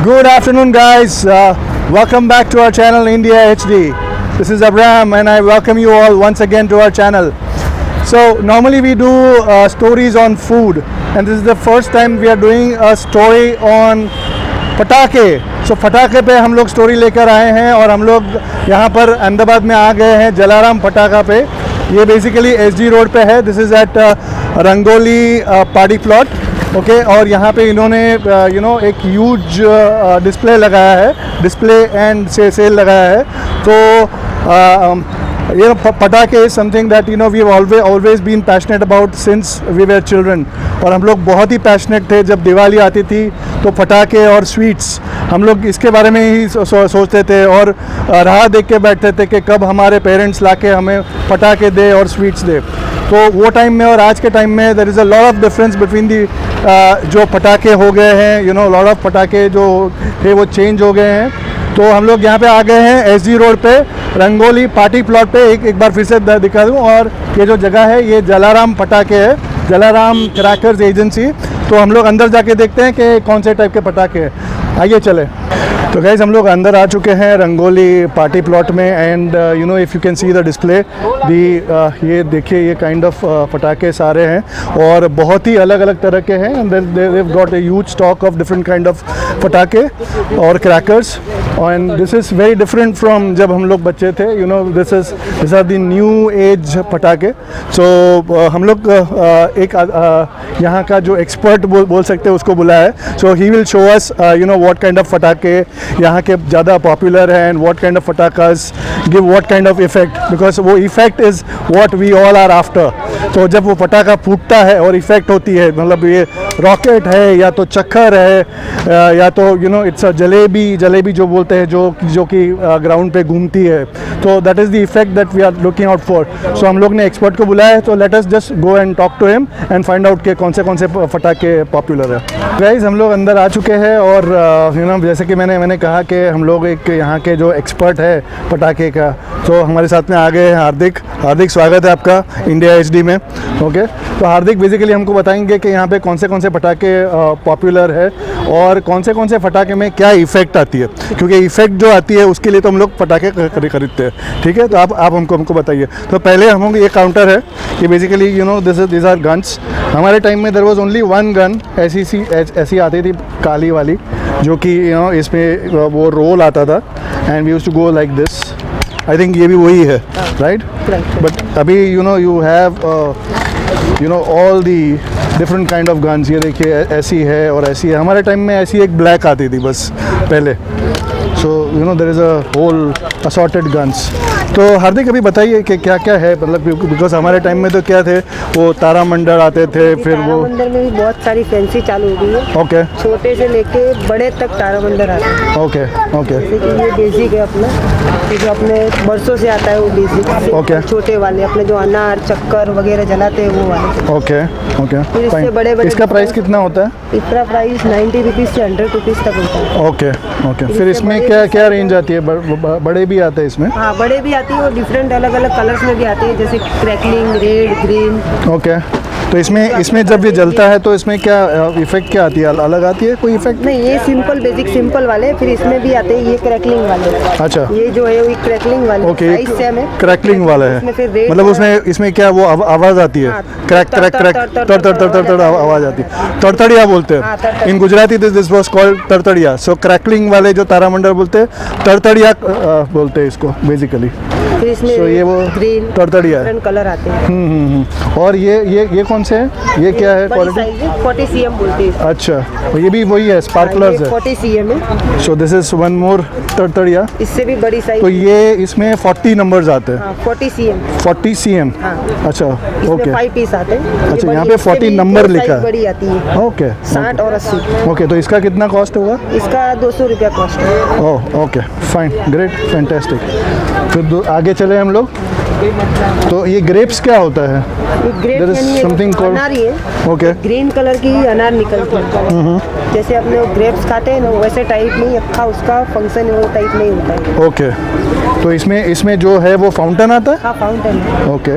Good afternoon, guys. Welcome back to our channel India HD. This is Abraham, and I welcome you all once again to our channel. So normally we do stories on food, and this is the first time we are doing a story on पटाखे. So पटाखे पे हम लोग story लेकर आए हैं और हम लोग यहाँ पर अहमदाबाद में आ गए हैं जलाराम पटाखा पे. ये बेसिकली एसजी रोड पे है. This is at Rangoli party plot. Okay और यहाँ पे इन्होंने एक ह्यूज डिस्प्ले लगाया है, डिस्प्ले एंड सेल लगाया है. तो पटाखे is something that we always been passionate about since we were children. और हम लोग बहुत ही पैशनेट थे. जब दिवाली आती थी तो पटाखे और स्वीट्स हम लोग इसके बारे में ही सोचते थे और राह देख के बैठते थे कि कब हमारे पेरेंट्स लाके हमें पटाखे दे और स्वीट्स दे. तो वो टाइम में और आज के टाइम में there is a lot of difference between the जो पटाखे हो गए हैं. लॉट ऑफ पटाखे जो थे वो चेंज हो गए हैं. तो हम लोग यहाँ पे आ गए हैं एसजी रोड पे रंगोली पार्टी प्लॉट पे. एक बार फिर से दिखा दूँ. और ये जो जगह है ये जलाराम पटाखे है, जलाराम क्रैकर्स एजेंसी. तो हम लोग अंदर जाके देखते हैं कि कौन से टाइप के पटाखे हैं. आइए चले. तो गाइज़ हम लोग अंदर आ चुके हैं रंगोली पार्टी प्लॉट में. And if you can see the display दी, ये देखिए ये काइंड ऑफ पटाखे सारे हैं और बहुत ही अलग अलग तरह के हैं. And they got a huge stock of different kind of पटाखे और crackers. And this is very different from जब हम लोग बच्चे थे. This are the new age पटाखे. सो हम लोग एक यहाँ का जो एक्सपर्ट बोल सकते हैं उसको बुलाया है. So he will show us what kind of पटाखे यहाँ के ज़्यादा पॉपुलर हैं एंड व्हाट काइंड ऑफ पटाखास give what kind of effect, because वो effect is what we all are after. तो जब वो पटाखा फूटता है और इफेक्ट होती है, मतलब ये रॉकेट है या तो चक्कर है या तो इट्स अ जलेबी जो बोलते हैं जो कि ग्राउंड पे घूमती है. तो that is the effect that we are looking out for. So हम लोग ने एक्सपर्ट को बुलाया है. तो let us just go and talk to him and find out के कौन से पटाखे पॉपुलर है. गाइस हम लोग अंदर आ चुके हैं और जैसे कि मैंने कहा कि हम लोग एक यहाँ के जो एक्सपर्ट है पटाखे का, तो हमारे साथ में आ गए हैं हार्दिक स्वागत है आपका इंडिया एचडी में. ओके तो हार्दिक बेसिकली हमको बताएंगे कि यहाँ पे कौन से पटाखे पॉपुलर है और कौन से पटाखे में क्या इफेक्ट आती है, क्योंकि इफेक्ट जो आती है उसके लिए तो हम लोग पटाखे खरीदते हैं. ठीक है, तो आप हमको बताइए. तो पहले हम लोग ये काउंटर है कि बेसिकली दिस आर गन्स. हमारे टाइम में there was only one gun ऐसी आती थी काली वाली, जो कि इसमें वो रोल आता था and we used to go like this. I think ये भी वही है, राइट? बट अभी you have all the different kind of guns. ये देखिए ऐसी है और ऐसी है. हमारे टाइम में ऐसी एक ब्लैक आती थी बस पहले. So there is a whole assorted guns. तो हार्दिक अभी बताइए कि क्या क्या है, मतलब बिकॉज हमारे टाइम में तो क्या थे वो तारामंडल आते थे, फिर वो तारामंडल में भी बहुत सारी फैंसी चालू हो गई है. ओके छोटे से लेके बड़े तक तारामंडल आते हैं. ओके जैसे कि ये बेसिक है अपना, जो अपने बरसों से आता है वो बेसिक. ओके. छोटे वाले अपने जो अनार चक्कर वगैरह जलाते हैं वो वाले. ओके फिर इससे बड़े इसका प्राइस कितना होता है? इसका प्राइस 90 रुपीज़ से 100 रुपीज़ तक होता है. ओके फिर इसमें क्या रेंज आती है? बड़े भी आते हैं इसमें? हाँ बड़े भी आती है और डिफरेंट अलग अलग कलर्स में भी आते हैं, जैसे क्रैकलिंग, रेड, ग्रीन. ओके तो इसमें जब ये जलता है तो इसमें क्या इफेक्ट क्या आती है? अलग आती है कोई इफेक्ट? नहीं, ये सिंपल बेसिक सिंपल वाले. फिर इसमें भी आते हैं ये क्रैकलिंग वाले. अच्छा, ये जो है वो क्रैकलिंग वाले. ओके, प्राइस सेम है. क्रैकलिंग वाला है, मतलब उसमें क्या वो आवाज़ आती है? क्रैक तर आवाज़ आती है. तड़तड़िया बोलते हैं in Gujarati. This was called तड़तड़िया. सो क्रैकलिंग वाले जो तारामंडल बोलते हैं तड़तड़िया बोलते हैं इसको बेसिकली. फिर इसमें so, ये वो ग्रीन तड़तड़िया कलर आते हैं. और ये कौन से हैं? ये क्या है क्वालिटी? 40 cm बोलते हैं. अच्छा, ये भी वही है, स्पार्कलर्स है. 40 cm है. So this is one more तड़तड़िया. इससे भी बड़ी साइज. तो ये इसमें 40 नंबर्स आते हैं. 40 cm. 40 cm. अच्छा ओके. 5 पीस आते हैं. अच्छा, यहाँ पे 40 नंबर लिखा है. बड़ी आती है. ओके. 60 और 80. ओके, तो इसका कितना कॉस्ट होगा? इसका 200 रुपया कॉस्ट है. Oh okay fine, great, fantastic. फिर आगे चले हम लोग. तो ये ग्रेप्स क्या होता है? ग्रेप्स समथिंग अनार ही है. ओके. ग्रीन कलर की अनार निकलती है. जैसे अपने ग्रेप्स खाते हैं ना वैसे टाइप नहीं, अक्खा उसका फंक्शन वो टाइप नहीं होता है. ओके. तो इसमें जो है वो फाउंटेन आता है? हाँ फाउंटेन है. ओके.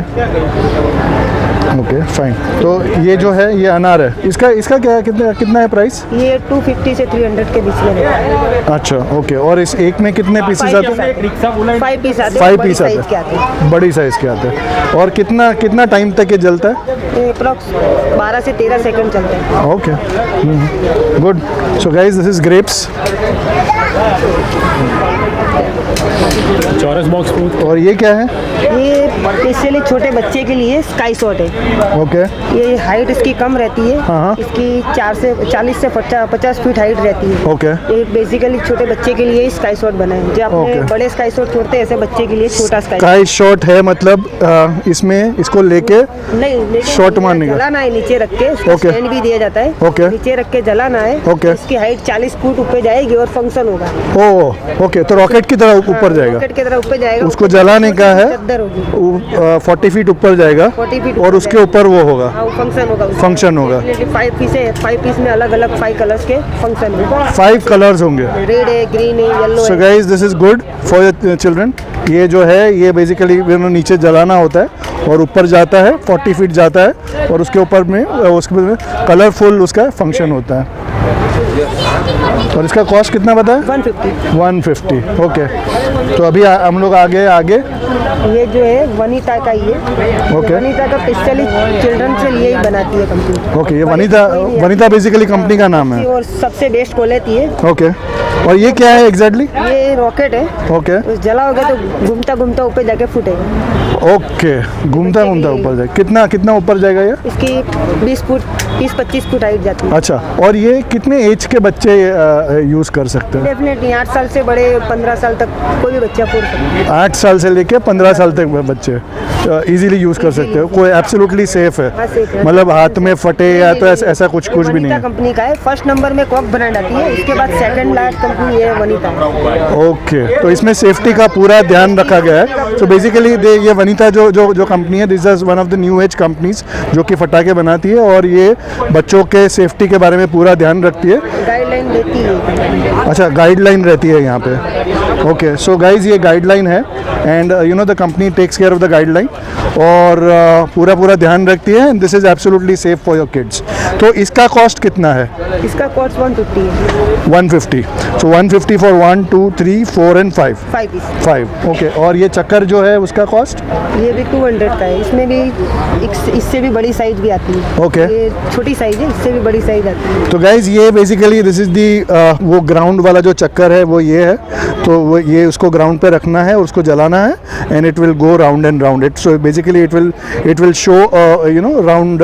Okay fine. तो ये जो है ये अनार है, इसका इसका क्या है, कितना है प्राइस? ये 250 से 300 के बीच में रहता है। अच्छा ओके। और इस एक में कितने पीसेस आते हैं? 5 पीस आते हैं, 5 बड़ी पीस साइज आते के आते हैं। हैं, बड़ी साइज़ के आते हैं। और कितना टाइम तक ये जलता है? ये अप्रॉक्स 12 से 13 सेकंड चलते हैं। Okay good. So guys this is grapes चौरस बॉक्स फ्रूट। और ये क्या है? ये स्पेशली छोटे बच्चे के लिए स्काई शॉट है। ओके ये हाइट इसकी कम रहती है। हाँ। इसकी 40 से 50 फीट हाइट रहती है। ओके। ये बेसिकली छोटे बच्चे के लिए स्काई शॉट बना है। जो अपने ओके। बड़े स्काई शॉट छोड़ते हैं, ऐसे बच्चे के लिए छोटा स्काई शॉट है, मतलब इसमें इसको लेके नहीं लेकिन शॉट मारने का। जलाना है नीचे रख के, उसको ओके। स्टैंड भी दिया जाता है। ओके। नीचे रख के जलाना है। ओके। इसकी हाइट 40 फुट ऊपर जाएगी और फंक्शन होगा। ओ ओके। तो रॉकेट की तरह ऊपर जाएगा, रॉकेट की तरह ऊपर जाएगा। उसको जलाने का है। चद्दर होगी 40 फीट ऊपर जाएगा 40 फीट और उसके ऊपर वो होगा, हाँ, फंक्शन होगा। फंक्शन होगा। 5 पीस है, 5 पीस में अलग अलग 5 कलर्स के फंक्शन होगा। 5 कलर्स होंगे। रेड है, ग्रीन है, येलो सो है। Guys this is good for your children. ये जो है ये बेसिकली नीचे जलाना होता है और ऊपर जाता है, 40 फीट जाता है और उसके ऊपर में कलरफुल उसका फंक्शन होता है। और इसका कॉस्ट कितना बताया? 150। 150 ओके। तो अभी हम लोग आगे ये जो है वनीता का ही है। ओके। वनीता का स्पेशली चिल्ड्रन से लिए ही बनाती है कंपनी। ओके। ये वनीता बेसिकली कंपनी का नाम है। और सबसे बेस्ट क्वालिटी है। ओके। और ये क्या है एग्जैक्टली? ये रॉकेट है। ओके जलाओगे तो घूमता घूमता ऊपर जाके फूटेगा। ओके। घूमता घूमता ऊपर जाए, कितना ऊपर जाएगा ये? इसकी 20-25 फुट हाइट जाती है। अच्छा। और ये कितने एज के बच्चे यूज़ कर सकते हैं? डेफिनेटली 8 साल से बड़े 15 साल तक कोई भी बच्चा फोड़ सकता है। 8 साल से लेके 15 साल तक बच्चे इजीली यूज़ कर सकते हो। कोई एब्सोल्युटली सेफ हाँ, है, safe है। मतलब हाथ में फटे या तो ऐसा कुछ भी नहीं वनीता है। कंपनी का है। फर्स्ट नंबर में कॉक ब्रांड आती है, इसके बाद सेकंड लार्ज कंपनी ये वनीता है। ओके। तो इसमें सेफ्टी का पूरा ध्यान रखा गया है। तो बेसिकली ये वनीता जो कंपनी है, this is one of the new as companies जो कि फटाके बनाती है और ये बच्चों के सेफ्टी के बारे में पूरा ध्यान रखती है। गाइडलाइन देती है। अच्छा, गाइडलाइन रहती है यहाँ पे। ओके। सो गाइज ये गाइडलाइन है and you know the company takes care of the guideline और पूरा ध्यान रखती है and this is absolutely safe for your kids. तो इसका कॉस्ट कितना है? इसका कॉस्ट 150 है। 150। सो 150 फॉर 1 2 3 4 एंड 5 5 पीस। 5 ओके। और ये चक्कर जो है उसका कॉस्ट? ये भी 200 का है। इसमें भी इससे भी बड़ी साइज भी आती है। ओके। ये छोटी साइज है, इससे भी बड़ी साइज आती है। तो गाइज ये बेसिकली दिस इज दी वो ग्राउंड वाला जो चक्कर है वो ये है। तो वो ये उसको ग्राउंड पे रखना है और उसको जलाना है and it will go round and round it. So basically it will show you know round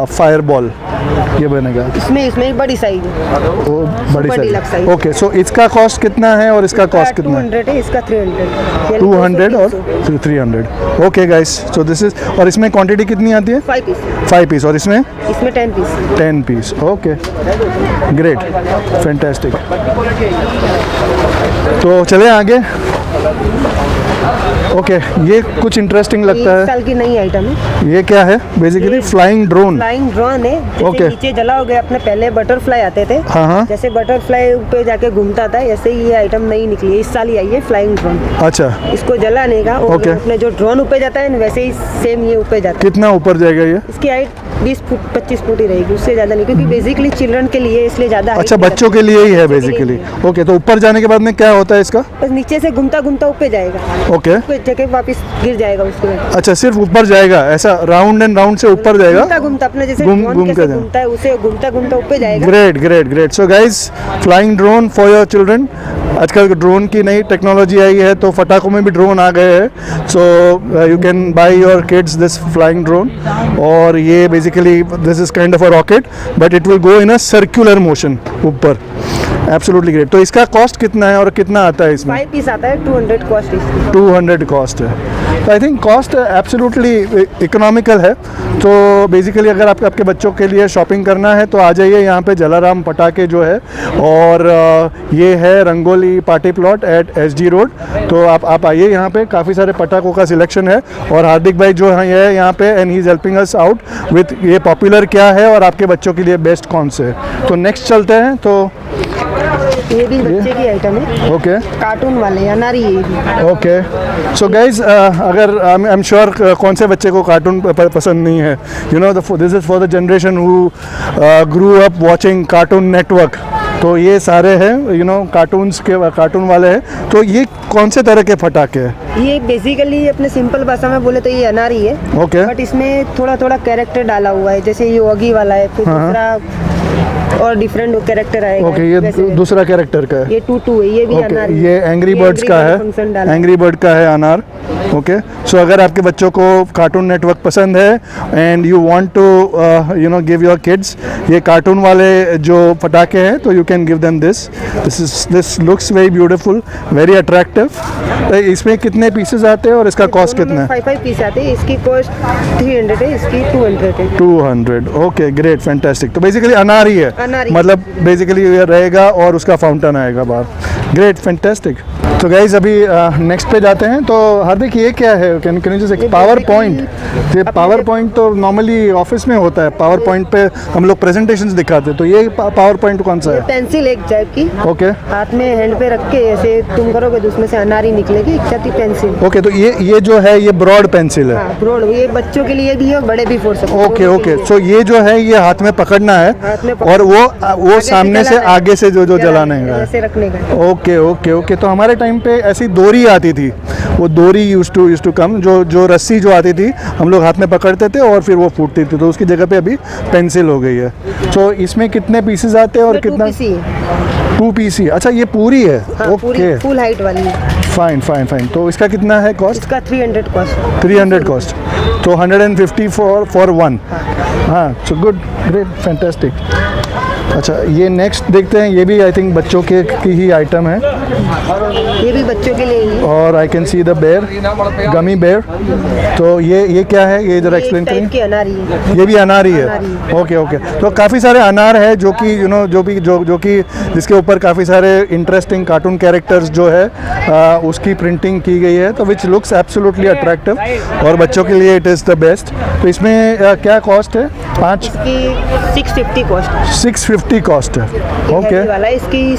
fire ball ये बनेगा। इसमें बड़ी साइज है। वो बड़ी deluxe साइज। size। ओके। सो इसका कॉस्ट कितना है और इसका कॉस्ट कितना है? 200 है, इसका 300। 200 और 300। Okay guys. So this is. और इसमें क्वांटिटी कितनी आती है? 5 पीस। 5 पीस। और इसमें 10 piece. 10 piece. Okay great, fantastic. तो चले आगे। ओके। ये कुछ इंटरेस्टिंग लगता एक है। साल की नई आइटम है। ये क्या है? Basically flying drone. Flying drone है। जैसे Okay. नीचे जलाओगे, अपने पहले बटरफ्लाई आते थे। हाँ। जैसे बटरफ्लाई पे जाके घूमता था, ऐसे ही ये आइटम नई निकली है। इस साल ही आई है फ्लाइंग ड्रोन। अच्छा। इसको जलाने का और Okay. अपने जो ड्रोन ऊपर जाता है वैसे ही सेम ये ऊपर जाता है। कितना ऊपर जाएगा ये? इसकी हाइट 20 फुट 25 फुट ही रहेगी, उससे ज़्यादा नहीं, क्योंकि बेसिकली चिल्ड्रन के लिए इसलिए ज़्यादा अच्छा, बच्चों के लिए ही है बेसिकली। ओके। तो ऊपर जाने के बाद में क्या होता है इसका? बस नीचे से घूमता घूमता ऊपर जाएगा। ओके। ऊपर जगह वापस गिर जाएगा उसके बाद। अच्छा, सिर्फ ऊपर जाएगा, ऐसा राउंड एंड राउंड से ऊपर जाएगा? घूमता घूमता अपने जैसे घूम ड्रोन घूम कैसे के जाए। घूमता है, उसे घूमता घूमता ऊपर जाएगा। Great great great. So guys flying drone for your children. आजकल ड्रोन की नई टेक्नोलॉजी आई है तो फटाकों में भी ड्रोन आ गए हैं। So you can buy your kids this flying drone. और ये basically this is kind of a rocket but it will go in a circular motion ऊपर। Absolutely great. तो इसका कॉस्ट कितना है और कितना आता है इसमें? 5 पीस आता है, 200 कॉस्ट इसकी। 200 कॉस्ट है। तो I think cost absolutely economical है। तो बेसिकली अगर आपके बच्चों के लिए शॉपिंग करना है तो आ जाइए यहाँ पे जलाराम पटाके जो है। और ये है Rangoli party plot at SG road. तो आप आइए, यहाँ पे काफ़ी सारे पटाखों का सिलेक्शन है और हार्दिक भाई जो है यहाँ पे and he is helping us out with ये पॉपुलर क्या है और आपके बच्चों के लिए बेस्ट कौन से है। तो नेक्स्ट चलते हैं। तो ये भी बच्चे की आइटम है, ओके कार्टून वाले अनारी है ये भी। ओके सो गाइज अगर आई एम श्योर कौन से बच्चे को कार्टून पसंद नहीं है, you know this is for the generation who grew up watching cartoon network. तो ये सारे हैं यू नो कार्टून वाले हैं। तो ये कौन से तरह के फटाके हैं? ये बेसिकली अपने सिंपल भाषा में बोले तो ये अनारी है, ओके बट इसमें थोड़ा थोड़ा कैरेक्टर डाला हुआ है, जैसे ये योगी वाला है, फिर दूसरा और डिफरेंट कैरेक्टर आएगा। ओके ये दूसरा कैरेक्टर का है। ये टू है, ये भी ओके अनार है। ये एंग्री बर्ड्स का फंक्शन है, डाला एंग्री बर्ड का है अनार। ओके सो अगर आपके बच्चों को कार्टून नेटवर्क पसंद है and you want to you know give your kids ये कार्टून वाले जो पटाखे हैं, तो you can give them this looks very beautiful, very attractive. इसमें कितने पीसेस आते हैं और इसका कॉस्ट कितना है? 5 पीस आते हैं, इसकी कॉस्ट 300 है, इसकी 200 है। 200 ओके ग्रेट फैंटास्टिक। तो बेसिकली अनार ही है, अनार। मतलब बेसिकली ये रहेगा और उसका फाउंटेन आएगा बाहर। Great fantastic. तो गाइज अभी नेक्स्ट पे जाते हैं। तो हार्दिक ये क्या है? Can you just power point? ये पावर पॉइंट तो नॉर्मली ऑफिस में होता है, पावर पॉइंट पे हम लोग प्रेजेंटेशंस दिखाते हैं। तो ये पावर पॉइंट कौन सा है? पेंसिल एक टाइप की, ओके हाथ में हैंड पे रख के ऐसे तुम करोगे तो उसमें से अनारी निकलेगी, एक छाती पेंसिल। ओके तो ये जो है ये ब्रॉड पेंसिल है। हाँ, ब्रॉड, ये बच्चों के लिए भी है, बड़े भी फोड़ सकते हैं। ओके ओके सो ये जो है ये हाथ में पकड़ना है हाथ में और वो सामने से आगे से जो जलाने का है। ऐसे रखने का। Okay okay okay. तो हमारे टाइम पे ऐसी डोरी आती थी, वो डोरी यूज टू कम, जो रस्सी जो आती थी हम लोग हाथ में पकड़ते थे और फिर वो फूटती थी। तो उसकी जगह पे अभी पेंसिल हो गई है। तो इसमें कितने पीसेस आते हैं और कितना? 2 पीस। अच्छा ये पूरी है? हाँ, ओके फुल हाइट वाली है। Fine fine fine. तो इसका कितना है कॉस्ट? इसका 300 कॉस्ट। 300 कॉस्ट, तो 150 फॉर वन। हाँ सो गुड ग्रेट फैंटास्टिक। अच्छा ये नेक्स्ट देखते हैं, ये भी आई थिंक बच्चों के की ही आइटम है। ये भी बच्चों के लिए ही है। और I can see the bear, gummy bear. तो ये क्या है? ये जरा एक्सप्लेन टाइप करें। की अनारी है। ये भी अनार ही है? अनार ओके ओके। तो काफ़ी सारे अनार है जो कि यू नो जो कि जिसके ऊपर काफ़ी सारे इंटरेस्टिंग कार्टून कैरेक्टर्स जो है उसकी प्रिंटिंग की गई है, तो विच लुक्स एब्सोल्युटली अट्रैक्टिव और बच्चों के लिए इट इज़ द बेस्ट। तो इसमें क्या कॉस्ट है? 5? इसकी 650 कॉस्ट। 650 कॉस्ट है। ओके वाला है, इसकी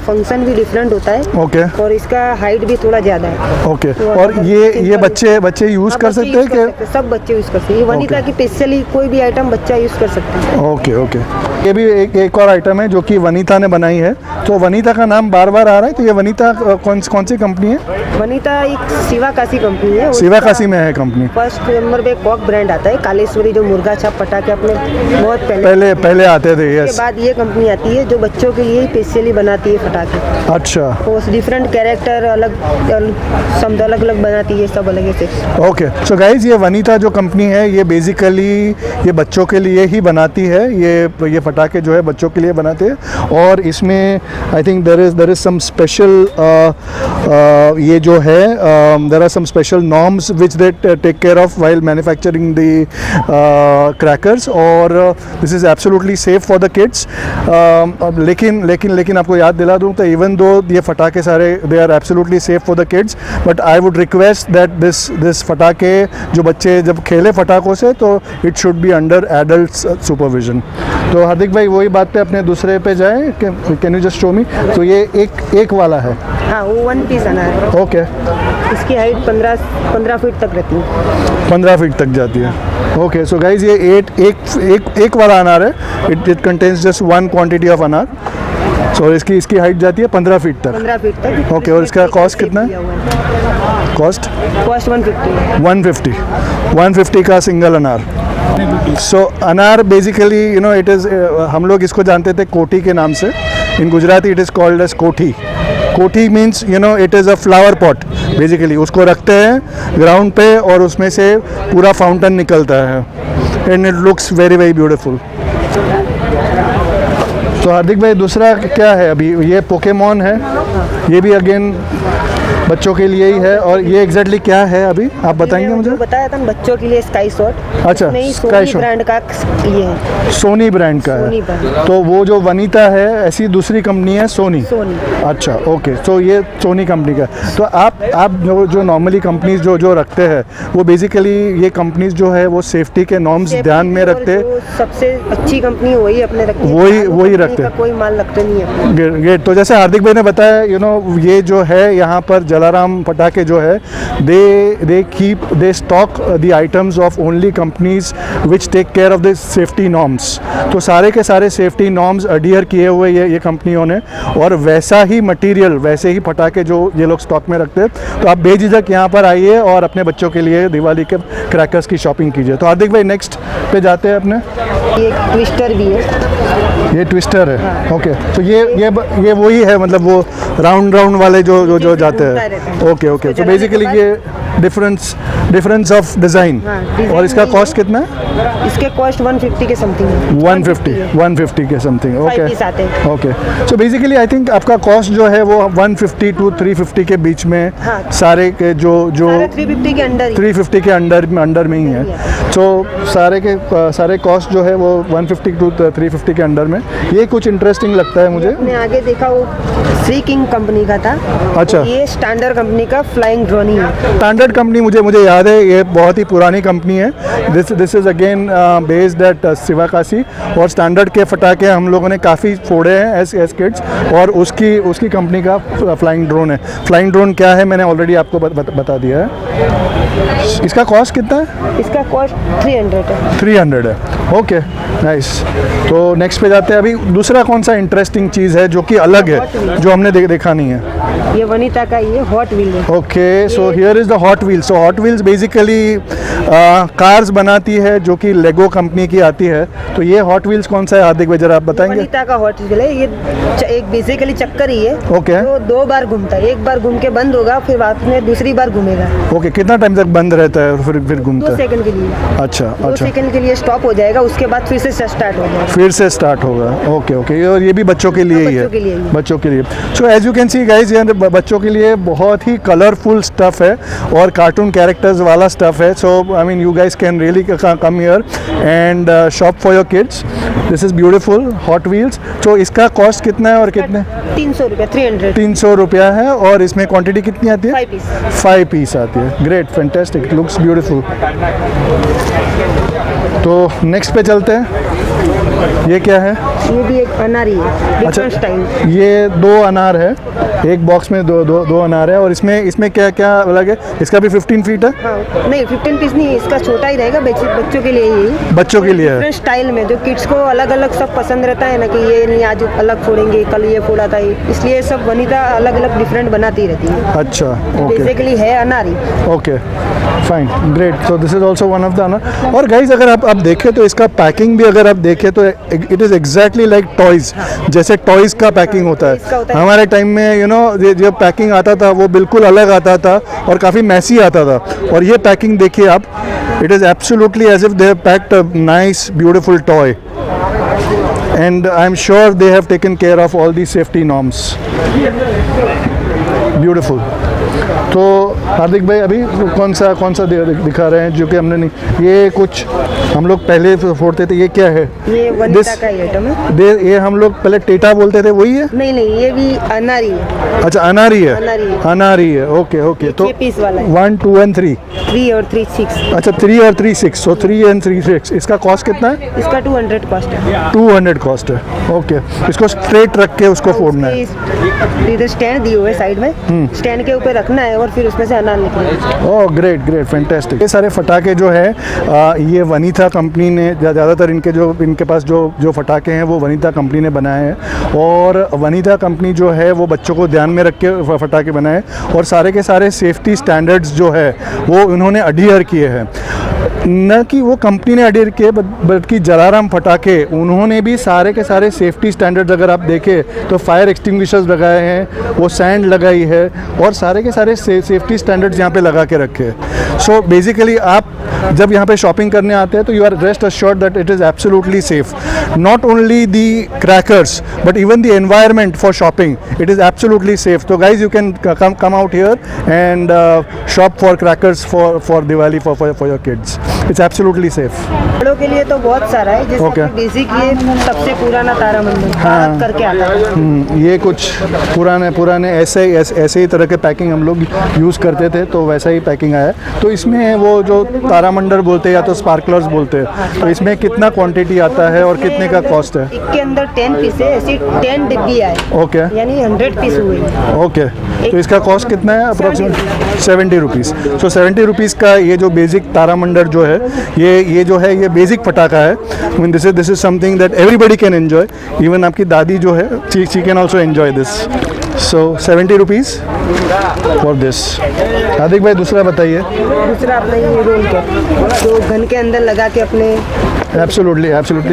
फंक्शन भी डिफरेंट होता है। ओके और इसका हाइट भी थोड़ा ज्यादा है। ओके। और ये बच्चे यूज़ कर सकते हैं कि? सब बच्चे यूज कर सकते हैं। ये वनीता की स्पेशली कोई भी आइटम बच्चा यूज कर सकते हैं। Okay okay. ये भी एक और आइटम है जो कि वनीता ने बनाई है। तो वनीता का नाम बार बार आ रहा है, तो ये वनीता कौन सी कंपनी है? वनीता एक शिवाकाशी कंपनी है। शिवाकाशी में है कंपनी। फर्स्ट नंबर पे कॉक ब्रांड आता है, कालेश्वरी, जो मुर्गा छाप पटाखे अपने बहुत पहले आते थे। उसके बाद ये कंपनी आती है जो बच्चों के लिए स्पेशली बनाती है पटाखे। अच्छा। तो डिफरेंट कैरेक्टर अलग अलग बनाती है, सब अलग से। ओके सो गाइज ये वनीता जो कंपनी है ये बेसिकली ये बच्चों के लिए ही बनाती है। ये पटाखे जो है बच्चों के लिए बनाते हैं। और इसमें I think there is some special ये जो है there are some special norms which they take care of while manufacturing the crackers, और this is absolutely safe for the kids. लेकिन आपको याद दिला दूँ तो इवन दो ये फटाके सारे they are absolutely safe for the kids, but I would request that this फटाके जो बच्चे जब खेले फटाकों से तो it should be under adult supervision. तो हार्दिक भाई वही बात पे अपने दूसरे पे जाए, कैन यू जस्ट शो मी? तो ये एक वाला है। हाँ, वो 1 पीस अनार है। ओके। इसकी हाइट 15 फीट तक रहती है। 15 फीट तक जाती है। ओके सो गाइज ये एक वाला अनार है। It contains just 1 quantity of अनार। सो इसकी हाइट जाती है 15 फीट तक। 15 फीट तक। ओके। और इसका कॉस्ट कितना है? कॉस्ट 150। 150 का सिंगल अनार। सो अनार basically you know it is हम लोग इसको जानते थे कोठी के नाम से। In Gujarati it is called as कोठी। कोठी means you know it is a flower pot. Basically उसको रखते हैं ग्राउंड पे और उसमें से पूरा फाउंटेन निकलता है and it looks very very beautiful. तो हार्दिक भाई दूसरा क्या है? अभी ये पोकेमॉन है, ये भी अगेन बच्चों के लिए ही है। और ये एग्जैक्टली क्या है अभी आप बताएंगे मुझे? जो बताया था ना बच्चों के लिए स्काई शॉट। अच्छा, नहीं, स्काई सोनी शॉट ब्रांड का ये है। सोनी ब्रांड का सोनी है। ब्रांड। तो वो जो वनीता है ऐसी दूसरी कंपनी है सोनी। सोनी। अच्छा, ओके। तो ये सोनी कंपनी का। तो आप जो नॉर्मली कंपनीज जो रखते हैं वो बेसिकली ये कंपनीज जो है वो सेफ्टी के नॉर्म्स ध्यान में रखते हैं। सबसे अच्छी कंपनी वही अपने रखती है, वही रखते हैं। कोई माल रखते नहीं है। ग्रेट। तो जैसे हार्दिक भाई ने बताया ये जो है यहाँ पर जलाराम पटाखे जो है they stock the items of only companies which take care of the safety norms. तो सारे के सारे सेफ्टी नॉर्म्स अडियर किए हुए ये कंपनियों ने, और वैसा ही मटेरियल वैसे ही पटाखे जो ये लोग स्टॉक में रखते हैं। तो आप बेझिझक यहाँ पर आइए और अपने बच्चों के लिए दिवाली के क्रैकर्स की शॉपिंग कीजिए। तो हार्दिक भाई नेक्स्ट पे जाते हैं अपने। ये ट्विस्टर भी है। ये ट्विस्टर है। ओके। तो ये वही है, मतलब वो राउंड वाले जो जाते हैं। ओके। तो बेसिकली ये डिफरेंस ऑफ डिज़ाइन। और इसका कॉस्ट कितना है? इसके कॉस्ट 150 के समथिंग है। 150 के समथिंग। 5 पीस आते हैं। Okay. So basically I think आपका कॉस्ट जो है वो 150 to 350 के बीच में। हाँ। सारे के जो 350 के अंडर ही। 350 के अंडर में ही है। तो सारे कॉस्ट जो है वो 150 to 350 के अंडर में। ये कुछ इंटरेस्टिंग लगता है मुझे। आपने आगे देखा वो श्री किंग कंपनी का था। अच्छा। ये स्टैंडर्ड कंपनी का फ्लाइंग ड्रोन ही है। स्टैंडर्ड कंपनी मुझे याद है, ये बहुत ही पुरानी कंपनी है। This is again based at Sivakasi. और स्टैंडर्ड के फटाके हम लोगों ने काफ़ी फोड़े हैं एस किड्स। और उसकी कंपनी का फ्लाइंग ड्रोन है। फ्लाइंग ड्रोन क्या है मैंने ऑलरेडी आपको बता दिया है। इसका कॉस्ट कितना है? इसका कॉस्ट 300 है। 300 है। Okay, nice. तो नेक्स्ट पे जाते हैं। अभी दूसरा कौन सा इंटरेस्टिंग चीज़ है जो कि अलग है, जो हमने देखा नहीं है? ये वनीता का ये हॉट व्हील है। Okay, so here is the hot wheels. So hot wheels basically cars बनाती है जो कि लेगो कंपनी की आती है। तो ये हॉट व्हील्स कौन सा है हार्दिक भाई, जरा आप बताएंगे? वनीता का हॉट व्हील है। ये एक बेसिकली चक्कर ही है। ओके। तो 2 बार घूमता है। एक बार घूम के बंद होगा, फिर बाद में दूसरी बार घूमेगा। ओके। कितना टाइम तक बंद रहता है और फिर घूमता 2 है? सेकंड के लिए। अच्छा। 2 सेकंड के लिए स्टॉप हो जाएगा, उसके बाद फिर से स्टार्ट हो जाएगा। फिर से स्टार्ट होगा। ओके। और ये भी बच्चों के लिए ही है? बच्चों के लिए। So as you can see guys, ये बच्चों के लिए बहुत ही कलरफुल स्टफ है और कार्टून कैरेक्टर्स वाला स्टफ है। So I mean you guys can really come here and shop for your kids. This is beautiful Hot Wheels. तो इसका कॉस्ट कितना है और कितने? 300 रुपये। 300 रुपया है। और इसमें क्वांटिटी कितनी आती है? 5 पीस। 5 पीस आती है। Great, fantastic, looks beautiful. तो नेक्स्ट पे चलते हैं। ये क्या है? ये भी एक अनारी है। Different style. ये 2 अनार है। एक बॉक्स में दो अनार है। और इसमें क्या क्या अलग है? इसका भी 15 फीट है? हाँ, नहीं 15 पीस नहीं, इसका छोटा ही रहेगा। बच्चों के लिए ही। बच्चों के लिए है। डिफरेंट स्टाइल में जो किड्स को अलग अलग सब पसंद रहता है ना, कि ये नहीं आज अलग फोड़ेंगे, कल ये फोड़ा था, इसलिए सब वनीता अलग अलग डिफरेंट बनाती रहती है। अच्छा, ओके। बेसिकली है अनारी। Okay, fine, great. So this is also one of the अनार। और गाइज अगर आप देखें तो इसका पैकिंग भी अगर आप देखें तो it is exactly like toys. जैसे टॉयज़ का पैकिंग होता है। हमारे टाइम में जब पैकिंग आता था वो बिल्कुल अलग आता था और काफ़ी मैसी आता था। और ये पैकिंग देखिए आप, it is absolutely as if they have packed a nice beautiful toy and I'm sure they have taken care of all the safety norms. Beautiful. तो हार्दिक भाई अभी कौन सा दिखा रहे हैं जो कि हमने नहीं, ये कुछ हम लोग पहले फोड़ते थे, ये क्या है? ये वनीता का आइटम है। ये हम लोग पहले टेटा बोलते थे, वही है? नहीं, ये भी अनारी है। अच्छा, अनारी है। अनारी है। ओके। तो 6 पीस वाला है। 1, 2 and 3। 3 और 3 6। अच्छा, 3 और 3 6। सो 3 and 3 6। इसका कॉस्ट कितना है? इसका 200 कॉस्ट है। 200 कॉस्ट है। ओके। इसको स्ट्रेट रख के उसको फोड़ना है। इधर स्टैंड दिए हुए साइड में, स्टैंड के ऊपर रखना है और फिर उसमें से अनार निकलेगा। ओह, ग्रेट, फैंटास्टिक। ये सारे फटाके जो है ये वनीता कंपनी ने ज़्यादातर इनके पास जो फटाके हैं वो वनीता कंपनी ने बनाए हैं। और वनीता कंपनी जो है वो बच्चों को ध्यान में रख के फटाके बनाए और सारे के सारे सेफ्टी स्टैंडर्ड्स जो है वो उन्होंने अडहियर किए हैं। न कि वो कंपनी ने अडेयर किए बल्कि जलाराम पटाखे उन्होंने भी सारे के सारे सेफ्टी स्टैंडर्ड्स अगर आप देखें तो फायर एक्सटिंग्विशर्स लगाए हैं, वो सैंड लगाई है और सारे के सारे सेफ्टी स्टैंडर्ड्स यहाँ पे लगा के रखे हैं। सो बेसिकली आप जब यहाँ पे शॉपिंग करने आते हैं तो you are rest assured that it is absolutely safe, not only the crackers but even the environment for shopping, it is absolutely safe. तो guys you can come out here and shop for crackers for Diwali for your kids. It's absolutely safe. बड़ों के लिए तो बहुत सारा है, जैसे Okay. Basic ये सबसे पुराना तारामंडल भारत करके आता है। ये कुछ पुराने ऐसे ही तरह के पैकिंग हम लोग यूज़ करते थे, तो वैसा ही पैकिंग आया है। तो इसमें वो जो तारामंडल बोलते हैं या तो स्पार्कलर्स बोलते हैं, तो इसमें कितना क्वांटिटी आता है और कितने का कॉस्ट है? इसके अंदर 10 पीस है, ऐसी 10 डिब्बी आए, ओके यानी 100 पीस हुए। ओके, तो इसका कॉस्ट कितना है? Approximate 70 rupees. सो 70 रुपीज़ का ये जो बेसिक तारामंडल जो है, ये जो है ये बेसिक पटाखा है। Mean this is something that everybody can enjoy, even आपकी दादी जो है she can also enjoy this. So 70 rupees for this. Hardik भाई दूसरा बताइए। दूसरा अपना ये रोल कैप, जो गन के अंदर लगा के अपने एब्सोल्युटली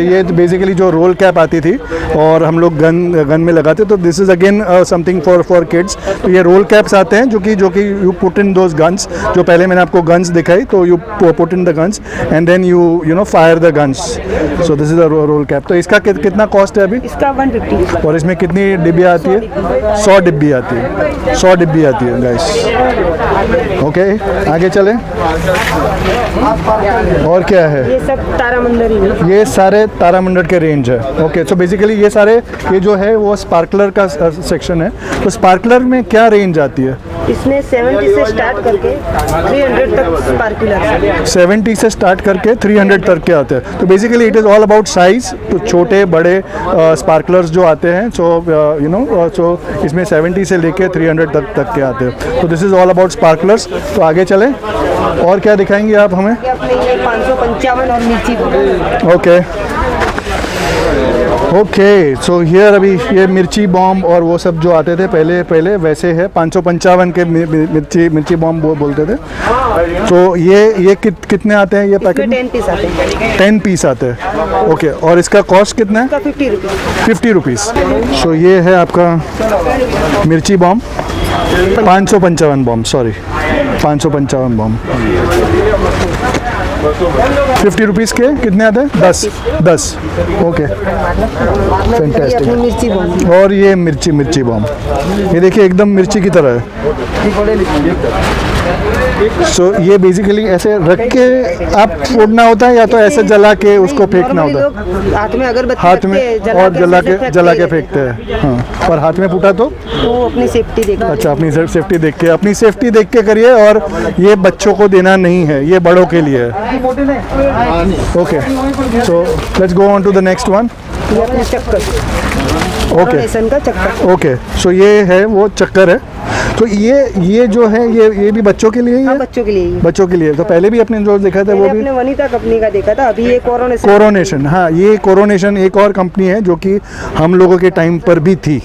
ये बेसिकली जो रोल कैप आती थी और हम लोग गन में लगाते, तो this is again something for kids. तो ये रोल कैप्स आते हैं जो कि you put in those guns, जो पहले मैंने आपको गन्स दिखाई, तो you put in the guns and then you know fire the guns. So this is a roll cap. तो इसका कितना कॉस्ट है अभी? इसका 150। और इसमें कितनी डिब्बियाँ आती है? 100 डिब्बी आती है। 100 डिब्बी आती है गाइस। ओके, आगे चलें। और क्या है? ये सब तारामंडल ही है। ये सारे तारामंडल के रेंज है। ओके, सो बेसिकली ये जो है वो स्पार्कलर का सेक्शन है। तो स्पार्कलर में क्या रेंज आती है? इसमें 70 से स्टार्ट करके 300 तक स्पार्कुलर। 70 से स्टार्ट करके 300 तक के आते हैं। तो basically it is all about size. तो छोटे बड़े स्पार्कलर्स जो आते हैं, सो इसमें 70 से लेके 300 तक के आते हैं। तो this is all about sparklers. तो आगे चलें, और क्या दिखाएंगे आप हमें? अपने ये 555 और मिर्ची। ओके, सो हियर अभी ये मिर्ची बॉम्ब और वो सब जो आते थे पहले वैसे है। 555 के मिर्ची बॉम्ब बोलते थे। तो ये कितने आते हैं ये पैकेट? 10 पीस आते हैं। 10 पीस आते हैं। ओके, और इसका कॉस्ट कितना है? 50 रुपीज़। 50 रुपीज़। सो ये है आपका मिर्ची bomb, 555 bomb, sorry 555 bomb. 50 rupees के कितने आते हैं? 10। Okay, fantastic. मिर्ची बॉम्ब। और ये मिर्ची बॉम्ब, ये देखिए एकदम मिर्ची की तरह है। सो ये बेसिकली ऐसे रख के आप फोड़ना होता है या तो ऐसे जला के उसको फेंकना होता है? हाथ में अगरबत्ती हाथ में और जला के फेंकते फेंकते हैं। हाँ, और हाथ में फूटा तो अपनी सेफ्टी देख। अच्छा, अपनी सेफ्टी देख के करिए। और ये बच्चों को देना नहीं है, ये बड़ों के लिए है। Okay, so let's go on to the next one. चक्कर। ओके, सो ये है वो चक्कर है। तो ये जो है ये भी बच्चों के लिए ही है? बच्चों के लिए। बच्चों के लिए। तो पहले भी अपने जो देखा था वो भी अपने वनिता कंपनी का देखा था। अभी ये कोरोनेशन। हाँ, ये कोरोनेशन एक और कंपनी है जो कि हम लोगों के टाइम पर भी थी।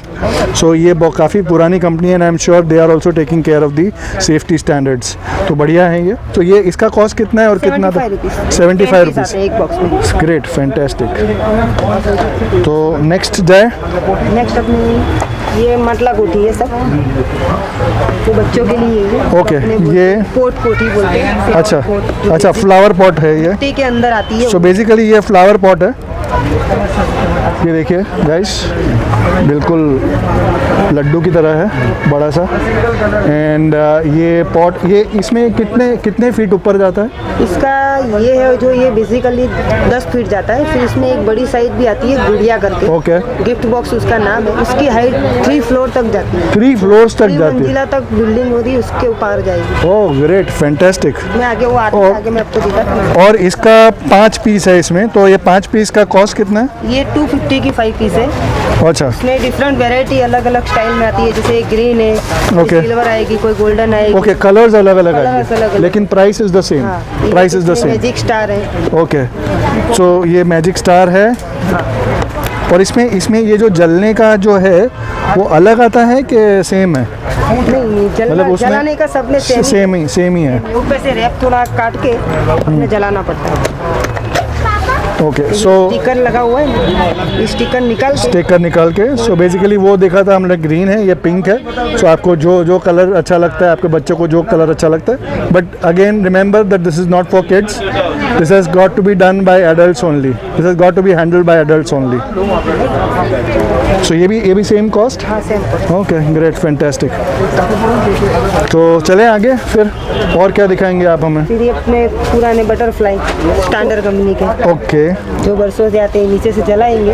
सो ये काफ़ी पुरानी कंपनी है and I am sure they are also taking care of the safety standards. तो बढ़िया है ये। तो ये इसका कॉस्ट कितना है और कितना था? 75 रुपीज़। एक बॉक्स में। Great, fantastic. तो नेक्स्ट जाए। नेक्स्ट अपनी ये मटला कोठी है सब, तो बच्चों के लिए है। ओके, ये पोट कोठी बोलते हैं। अच्छा, फ्लावर पॉट है ये। मिट्टी के अंदर आती है। सो बेसिकली ये फ्लावर पॉट है। ये देखिए गाइस, बिल्कुल लड्डू की तरह है, बड़ा सा। एंड ये पॉट, ये इसमें कितने फीट ऊपर जाता है? इसका ये है जो ये बेसिकली 10 फीट जाता है। फिर इसमें एक बड़ी साइज भी आती है, गुड़िया करके। ओके, गिफ्ट बॉक्स उसका नाम है। उसकी हाइट 3 फ्लोर तक जाती है। 3 फ्लोर्स तक जाती है? मंजिला तक बिल्डिंग होती है, उसके ऊपर जाएगी। ओह ग्रेट, फैंटास्टिक। मैं आगे वो आगे मैं आपको दिखाता हूँ। और इसका 5 पीस है इसमें, तो ये 5 पीस का कॉस्ट कितना है? ये 250 की 5 पीस है। अच्छा, इसमें डिफरेंट वैरायटी अलग अलग स्टाइल में आती है, जैसे ग्रीन है, ओके, सिल्वर आएगी, कोई गोल्डन आएगी। ओके, कलर्स अलग अलग कलर्स आएंगे, अलग-अलग। लेकिन price is the same. Price is the same. Magic star है। ओके, सो ये मैजिक स्टार है। और इसमें ये जो जलने का जो है वो अलग आता है कि सेम है? नहीं मतलब उसमें जलाने का सबने सेम ही है। ऊपर से रैप थोड़ा काट के अपने जलाना पड़ता है। ओके, सो स्टिकर लगा हुआ है, स्टिकर निकाल के सो बेसिकली वो देखा था हमने, ग्रीन है, ये पिंक है। सो आपको जो कलर अच्छा लगता है, आपके बच्चों को जो कलर अच्छा लगता है, but again remember that this is not for kids, this has got to be done by adults only, this has got to be handled by adults only. So ये भी सेम कॉस्ट? हाँ same cost. Okay great, fantastic. तो चलें आगे फिर, और क्या दिखाएंगे आप हमें? फिर ये अपने पुराने बटरफ्लाई स्टैंडर्ड कंपनी के, ओके, जो बरसों से आते हैं, नीचे से जलाएंगे,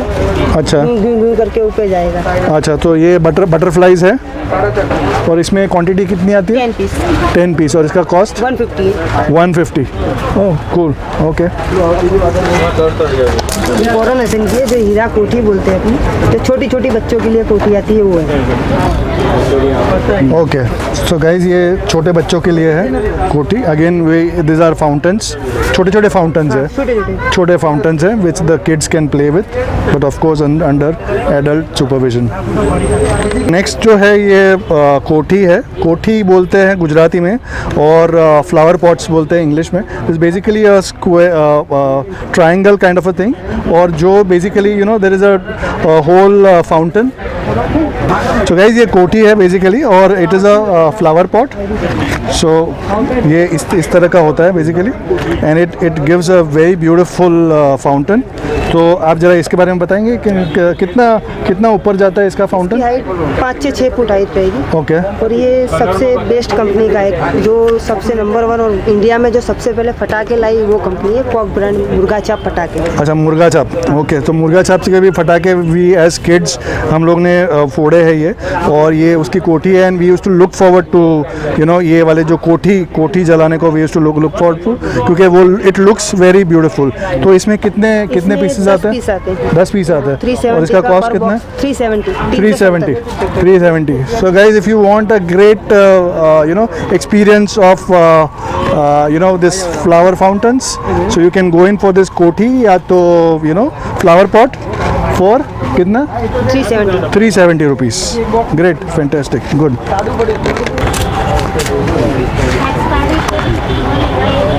अच्छा घूम करके ऊपर जाएगा। अच्छा, तो ये बटरफ्लाइज है, और इसमें क्वांटिटी कितनी आती है? 10 पीस। 10 पीस, और इसका कॉस्ट 150। 150। ओह कूल, ओके। कोरोनेशन की है, जो हीरा कोठी बोलते हैं अपनी, जो छोटी छोटी बच्चों के लिए कोठी आती है, वो है। ओके, सो गाइज ये छोटे बच्चों के लिए है कोठी। Again we this are fountains, छोटे फाउंटेन्स है, छोटे फाउंटेन्स हैं which the kids can play with, but of course under adult supervision. Next जो है ये कोठी है, कोठी बोलते हैं गुजराती में, और फ्लावर पॉट्स बोलते हैं इंग्लिश में। It's basically a triangle kind of a thing, और जो basically you know there is a hole fountain. So guys ये कोठी है बेसिकली, और it is a flower pot. So ये इस तरह का होता है basically, and it gives a very beautiful fountain. तो आप ज़रा इसके बारे में बताएंगे कि कितना ऊपर जाता है इसका फाउंटेन? हाइट 5 से 6 फुट हाइट रहेगी। ओके। और ये सबसे बेस्ट कंपनी का है, जो सबसे नंबर 1 और इंडिया में जो सबसे पहले फटाके लाई वो कंपनी है, कॉक ब्रांड मुर्गा छाप फटाके। अच्छा, मुर्गा छाप, ओके। तो मुर्गा छाप के भी फटाके वी एज किड्स हम लोग ने फोड़े हैं ये, और ये उसकी कोठी है, and we used to look forward to you know ये वाले जो कोठी जलाने को we used to look forward to, क्योंकि वो इट लुक्स वेरी ब्यूटीफुल। तो इसमें कितने पीसेस आते हैं? 10 पीस आते हैं। और इसका कॉस्ट कितना है? 370। So guys if you want a great you know experience of you know this flower fountains, so you can go in for this कोठी या तो you know flower pot for कितना? 370 rupees. Great, fantastic, good.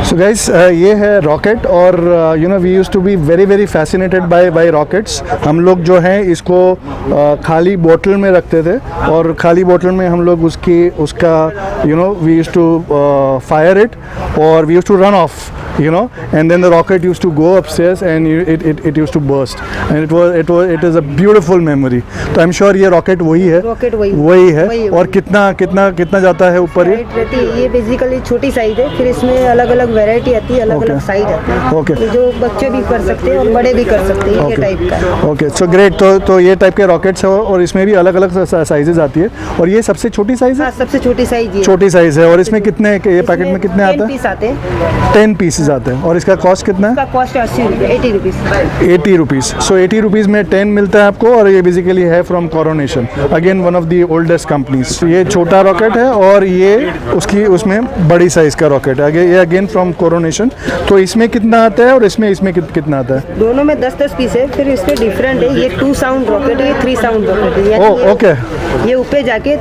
So guys, ये है rocket, और you know we used to be very fascinated by rockets. हम लोग जो हैं इसको खाली बोतल में रखते थे, और खाली बोतल में हम लोग उसका you know we used to fire it, और we used to run off you know, and then the rocket used to go upstairs and it used to burst, and it is a beautiful memory. तो I'm sure ये rocket वही है, और कितना जाता है ऊपर? ये बेसिकली छोटी साइज है, फिर इसमें अलग अलग वैरायटी आती है, अलग साइज आती है। ओके, जो बच्चे भी कर सकते हैं और बड़े भी कर सकते हैं, ये टाइप का। Okay, so great. तो ये टाइप के रॉकेट्स है, और इसमें भी अलग अलग साइजेस आती है, और ये सबसे छोटी साइज है? सबसे छोटी साइज, छोटी साइज है। और इसमें कितने, ये पैकेट में कितने आता है? 10 पीस आते हैं। 10 पीसेज आते हैं। और इसका कॉस्ट कितना है? इसका कॉस्ट 80 रुपीज़। 80 रुपीज़। सो 80 रुपीज़ में 10 मिलता है आपको, और ये बेसिकली है from coronation, again one of the oldest companies. ये छोटा रॉकेट है, और ये उसमें बड़ी साइज का रॉकेट है, ये अगेन फ्रॉम कोरोनेशन। तो इसमें कितना आता है, और इसमें कितना आता है? दोनों में 10-10 पीस है, फिर इसमें डिफरेंट है। ये 2 साउंड रॉकेट है, ये 3 साउंड रॉकेट है। Oh okay. ये ऊपर जाके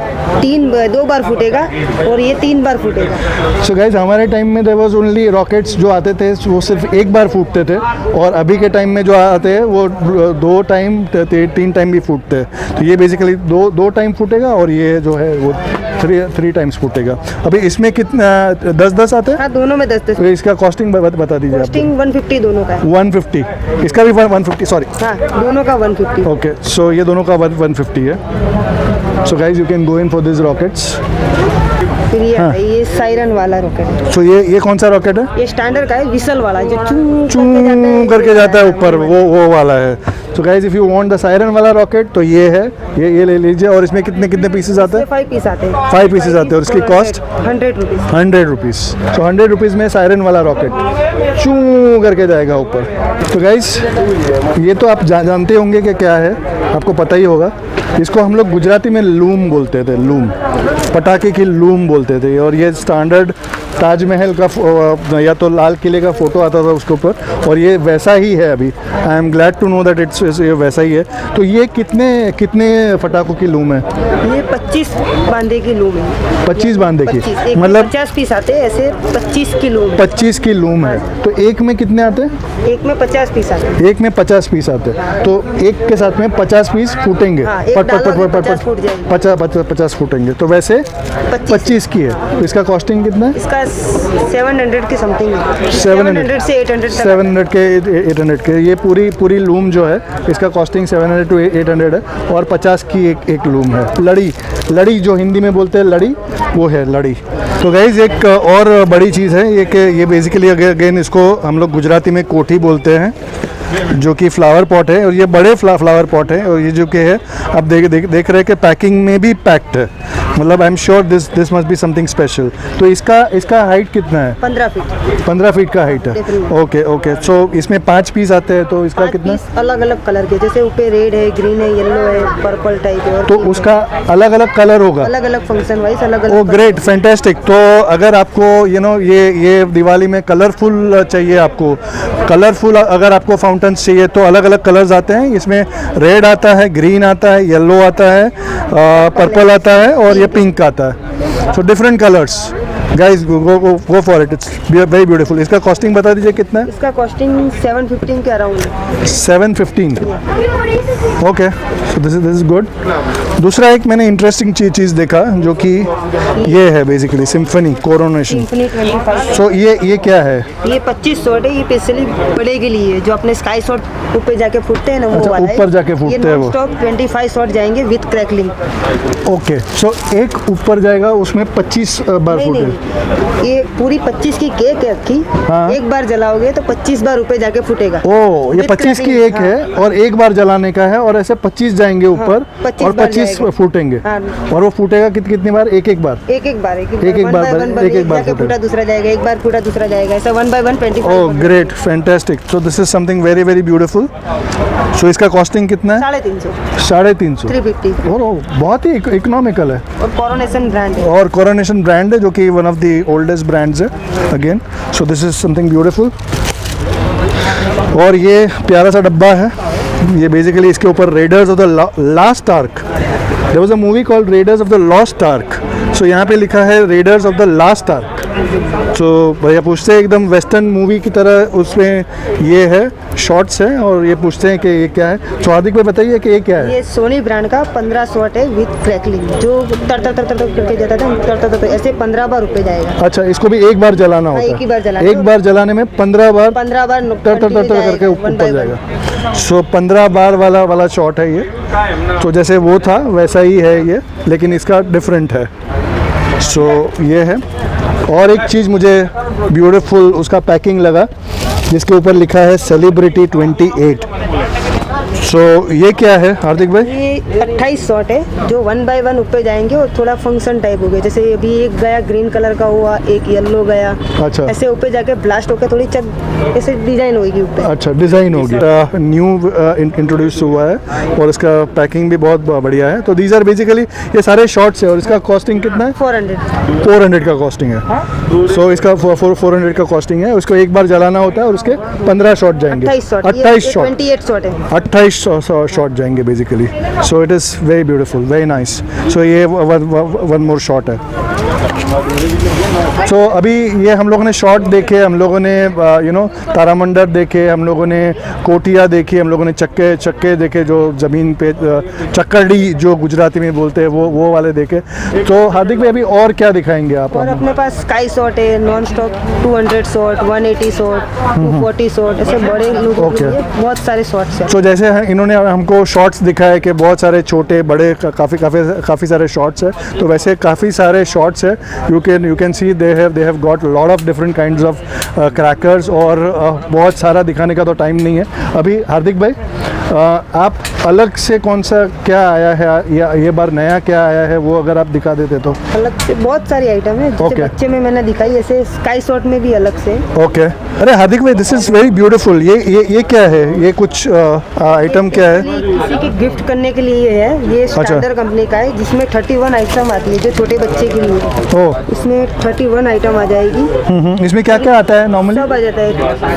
2 बार फूटेगा, और ये 3 बार फूटेगा। सो गाइज हमारे टाइम में देयर वाज ओनली रॉकेट्स जो आते थे वो सिर्फ एक बार फूटते थे, और अभी के टाइम में जो आते हैं वो 2 टाइम 3 टाइम भी फूटते हैं। तो ये बेसिकली 2 टाइम फूटेगा, और ये जो है वो 3 टाइम्स फूटेगा। अभी इसमें कितना 10-10 आते हैं? हाँ, दोनों में 10-10। तो इसका कॉस्टिंग बता दीजिए आप। कॉस्टिंग 150 दोनों का है। 150, इसका भी 150, सॉरी। हाँ, दोनों का 150। ओके, सो ये दोनों का 150 है। So guys you can go in for this rockets. फिर ये सायरन वाला रॉकेट है। सो ये कौन सा रॉकेट है? ये स्टैंडर्ड का है, विसल वाला, जो चू करके जाता है ऊपर, वो वाला है। So guys if you want the siren वाला रॉकेट, तो ये है, ये ले लीजिए। और इसमें कितने पीसेस आते हैं? 5 पीस आते हैं। 5 पीसेस आते हैं, और इसकी कॉस्ट 100 रुपीज़। 100 रुपीज़। सो 100 रुपीज़ में सायरन वाला रॉकेट। चू करके जाएगा ऊपर। तो गाइस ये तो आप जानते होंगे कि क्या है, आपको पता ही होगा। इसको हम लोग गुजराती में लूम बोलते थे, लूम, पटाखे की लूम बोलते थे। और ये स्टैंडर्ड ताजमहल का या तो लाल किले का फ़ोटो आता था उसके ऊपर, और ये वैसा ही है अभी। I am glad to know that it's वैसा ही है। तो ये कितने पटाखों की लूम है? ये 25 बांधे की लूम है। 25 बांधे की, 25, मतलब 50 पीस आते हैं, ऐसे 25 की लूम। 25 की लूम है। तो एक में कितने आते हैं? एक में 50 पीस आते हैं। एक में 50 पीस आते हैं, तो एक के साथ में 50 पीस फूटेंगे। हाँ, एक डालोगे 50 फूट जाएंगे। 50 फूटेंगे। तो वैसे 25 की है। तो इसका कॉस्टिंग कितना है? इसका 700 की समथिंग है। 700 से 800 तक। 700 के 800 के। ये पूरी लूम जो है इसका कॉस्टिंग 700 टू 800 है, और 50 की एक लूम है। लड़ी जो हिंदी में बोलते हैं लड़ी, वो है लड़ी। तो गाइज एक और बड़ी चीज़ है ये कि ये बेसिकली अगेन इसको हम लोग गुजराती में कोठी बोलते हैं, जो कि फ्लावर पॉट है। और ये बड़े फ्लावर पॉट है। और ये जो कि है आप देख रहे हैं कि पैकिंग में भी पैक्ड है, मतलब आई am sure this must be something special. तो इसका हाइट कितना है? 15 फीट। 15 फीट का हाइट है। ओके। सो इसमें 5 पीस आते हैं, तो इसका कितना? अलग अलग कलर के, जैसे ऊपर रेड है, ग्रीन है, येलो है, पर्पल टाइप है। तो उसका अलग अलग कलर होगा, अलग अलग फंक्शन वाइज अलग अलग। ओ ग्रेट, फैंटास्टिक। तो अगर आपको ये दिवाली में कलरफुल चाहिए, आपको कलरफुल अगर आपको फाउंटेन्स चाहिए, तो अलग अलग कलर्स आते हैं। इसमें रेड आता है, ग्रीन आता है, येलो आता है, पर्पल आता है, और ये पिंक आता है। So different colours guys, go for it, it's very beautiful. इसका कॉस्टिंग बता दीजिए कितना है? इसका कॉस्टिंग 715 के अराउंड है। 715। Okay, so this is good. दूसरा एक मैंने इंटरेस्टिंग चीज़ देखा, जो कि ये है बेसिकली सिम्फनी कोरोनेशन। सिम्फनी 25। सो ये क्या है? ये 25 शॉट है। ये स्पेशली बड़े के लिए है, जो अपने स्काई शॉट ऊपर जाके फूटते हैं ना, वो अच्छा, वाला है। ऊपर जाके फूटते हैं वो। ये स्टॉप 25 शॉट जाएंगे विद क्रैकलिंग। ओके, सो एक ऊपर जाएगा, उसमें 25 बार फूटेगा। ये पूरी 25 की केक है अक्की। हाँ। एक बार जलाओगे तो 25 बार ऊपर जाके फूटेगा। ओ, ये 25 की एक है, और एक बार जलाने का है, और ऐसे 25 जाएंगे ऊपर, 25 और बार 25 जाएगा। फूटेंगे। हाँ। और वो फूटेगा कितनी बार? एक बार एक बार एक बार जाके फूटा दूसरा जाएगा, एक बार फूटा दूसरा जाएगा, ऐसा 1 by 1 25। Oh great, fantastic. So this is something very very beautiful. So इसका कॉस्टिंग कितना है? 350। 350। 350। और बहुत ही इकोनॉमिकल है, और कोरोनेशन ब्रांड है। और कोरोनेशन ब्रांड है, जो कि one of the oldest brands है again. So this is something beautiful. और ये प्यारा सा डब्बा है। ये बेसिकली इसके ऊपर Raiders of the Last Ark, there was a movie called Raiders of the Lost Ark. So यहाँ पे लिखा है Raiders of the Last Ark. तो भैया पूछते हैं एकदम वेस्टर्न मूवी की तरह, उसमें ये है शॉर्ट्स है, और ये पूछते हैं कि ये क्या है। तो हार्दिक भाई बताइए कि ये क्या है? ये सोनी ब्रांड का 15 शॉट है विद क्रैकलिंग, जो तर करके जाता था, तर ऐसे 15 बार ऊपर जाएगा। अच्छा, इसको भी एक बार जलाना होता है? एक ही बार जलाना। एक बार जलाने में 15 बार तर करके ऊपर जाएगा। सो 15 बार वाला शॉट है ये। तो जैसे वो था वैसा ही है ये, लेकिन इसका डिफरेंट है। सो ये है। और एक चीज़ मुझे ब्यूटीफुल उसका पैकिंग लगा, जिसके ऊपर लिखा है सेलिब्रिटी 28। सो ये क्या है हार्दिक भाई? ये 28 शॉट है, जो 1 by 1 ऊपर जाएंगे, और थोड़ा फंक्शन टाइप हो गया। जैसे अभी एक गया ग्रीन कलर का हुआ, एक येलो गया। अच्छा, ऐसे ऊपर जाके ब्लास्ट होकर थोड़ी ऐसे डिजाइन होगी ऊपर। अच्छा, डिज़ाइन होगी। न्यू इंट्रोड्यूस हुआ है, और इसका पैकिंग भी बहुत बढ़िया है। तो दीज आर बेसिकली ये सारे शॉर्ट्स है। और इसका कॉस्टिंग कितना है? 400 का कॉस्टिंग है। सो इसका 400 का कॉस्टिंग है। उसको एक बार जलाना होता है, और उसके 15 शॉट जाएंगे। 28 शॉट 28 शॉट है। 28 शॉट जाएंगे basically. So it is very beautiful, very nice. So ये वन मोर शॉट है। सो अभी ये हम लोगों ने शॉट देखे, हम लोगों ने तारामंडल देखे, हम लोगों ने कोटिया देखी, हम लोगों ने चक्के देखे, जो ज़मीन पे चक्करडी जो गुजराती में बोलते हैं, वो वाले देखे। तो हार्दिक भाई अभी और क्या दिखाएंगे आप? और अपने पास स्काई शॉट है, non stop 200 shot, 180 shot, 240 shot, ऐसे बड़े लोगों के लिए बहुत सारे शॉट्स हैं। तो जैसे इन्होंने हमको शॉट्स दिखाए कि बहुत सारे छोटे बड़े काफ़ी सारे शॉट्स है, तो वैसे काफ़ी सारे शॉट्स है। You can see they have got a lot of different kinds of crackers और बहुत सारा दिखाने का तो टाइम नहीं है अभी। हार्दिक भाई, आप अलग से कौन सा क्या आया है या ये बार नया क्या आया है वो अगर आप दिखा देते तो। अलग से बहुत सारी आइटम है, जैसे Okay. बच्चे में मैंने दिखाई, ऐसे स्काई शॉट में भी अलग से। ओके अरे हार्दिक भाई, दिस इज़ वेरी ब्यूटीफुल। ये क्या है, ये कुछ आइटम क्या है? किसी की गिफ्ट करने के लिए ये है, ये स्टैंडर्ड कंपनी का है, जिसमें 31 आइटम आती है जो छोटे बच्चे के लिए। ओह, इसमें 31 आइटम आ जाएगी। इसमें क्या क्या आता है नॉर्मली? सब आ जाता है,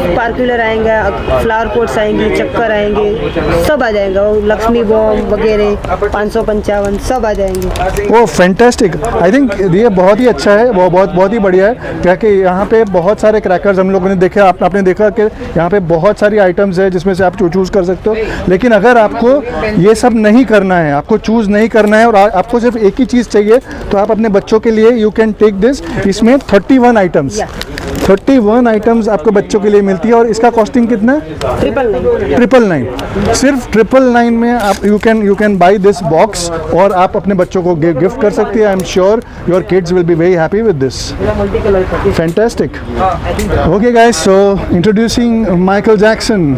स्पार्कुलर आएंगे, फ्लावर पोट्स आएंगे, चक्कर आएंगे, सब आ जाएगा। वो लक्ष्मी बॉम्ब वगैरह 555 सब आ जाएंगे। वो फैंटास्टिक, आई थिंक ये बहुत ही अच्छा है, वो बहुत ही बढ़िया है। क्या कि यहाँ पे बहुत सारे क्रैकर्स हम लोगों ने देखे, आपने देखा कि यहाँ पे बहुत सारी आइटम्स है जिसमें से आप चूज़ कर सकते हो। लेकिन अगर आपको ये सब नहीं करना है, आपको चूज़ नहीं करना है और आपको सिर्फ एक ही चीज़ चाहिए, तो आप अपने बच्चों के लिए यू कैन टेक दिस। इसमें 31 आइटम्स 31 आइटम्स आपको बच्चों के लिए मिलती है। और इसका कॉस्टिंग कितना है? 999। सिर्फ 999 में आप you can buy this box और आप अपने बच्चों को गिफ्ट कर सकते हैं। I am sure your kids will be very happy with this. Fantastic. Okay guys, so introducing Michael Jackson.